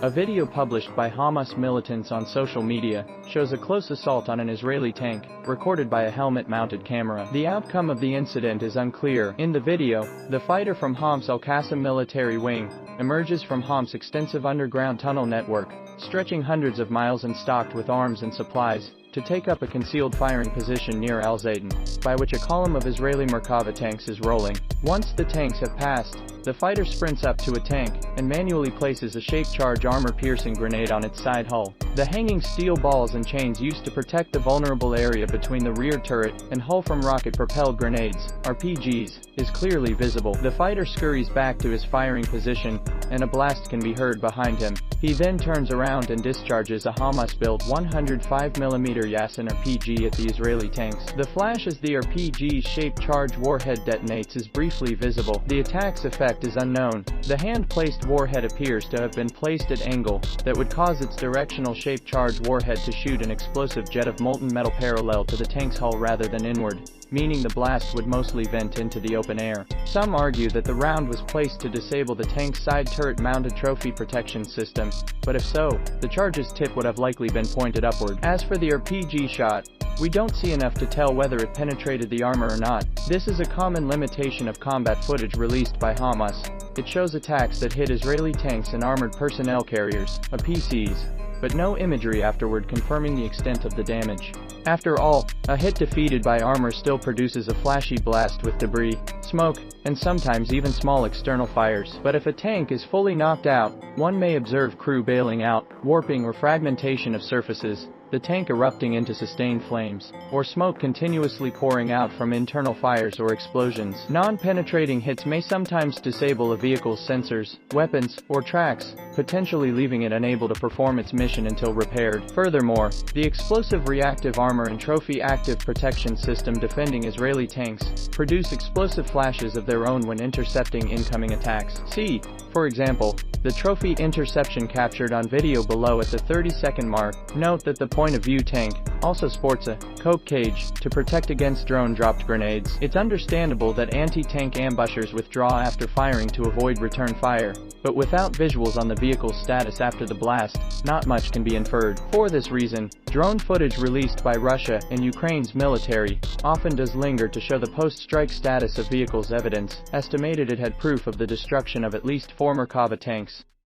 A video published by Hamas militants on social media shows a close assault on an Israeli tank, recorded by a helmet-mounted camera. The outcome of the incident is unclear. In the video, the fighter from Hamas Al-Qassam military wing emerges from Hamas' extensive underground tunnel network, stretching hundreds of miles and stocked with arms and supplies, to take up a concealed firing position near Al-Zaytun, by which a column of Israeli Merkava tanks is rolling. Once the tanks have passed, the fighter sprints up to a tank and manually places a shape-charge armor-piercing grenade on its side hull. The hanging steel balls and chains used to protect the vulnerable area between the rear turret and hull from rocket-propelled grenades, RPGs, is clearly visible. The fighter scurries back to his firing position, and a blast can be heard behind him. He then turns around and discharges a Hamas-built 105mm Yasin RPG at the Israeli tanks. The flash as the RPG's shape-charge warhead detonates is briefly visible. The attack's effect is unknown. The hand-placed warhead appears to have been placed at angle that would cause its directional shape-charge warhead to shoot an explosive jet of molten metal parallel to the tank's hull rather than inward, meaning the blast would mostly vent into the open air. Some argue that the round was placed to disable the tank's side turret-mounted trophy protection system, but if so, the charge's tip would have likely been pointed upward. As for the RPG shot, we don't see enough to tell whether it penetrated the armor or not. This is a common limitation of combat footage released by Hamas. It shows attacks that hit Israeli tanks and armored personnel carriers, APCs, but no imagery afterward confirming the extent of the damage. After all, a hit defeated by armor still produces a flashy blast with debris, smoke, and sometimes even small external fires. But if a tank is fully knocked out, one may observe crew bailing out, warping or fragmentation of surfaces, the tank erupting into sustained flames, or smoke continuously pouring out from internal fires or explosions. Non-penetrating hits may sometimes disable a vehicle's sensors, weapons, or tracks, potentially leaving it unable to perform its mission until repaired. Furthermore, the explosive reactive armor and trophy active protection system defending Israeli tanks produce explosive flashes of their own when intercepting incoming attacks. See, for example, the trophy interception captured on video below at the 30-second mark. Note that the point-of-view tank also sports a cope cage to protect against drone-dropped grenades. It's understandable that anti-tank ambushers withdraw after firing to avoid return fire, but without visuals on the vehicle's status after the blast, not much can be inferred. For this reason, drone footage released by Russia and Ukraine's military often does linger to show the post-strike status of vehicles. Evidence estimated it had proof of the destruction of at least 4 Merkava tanks.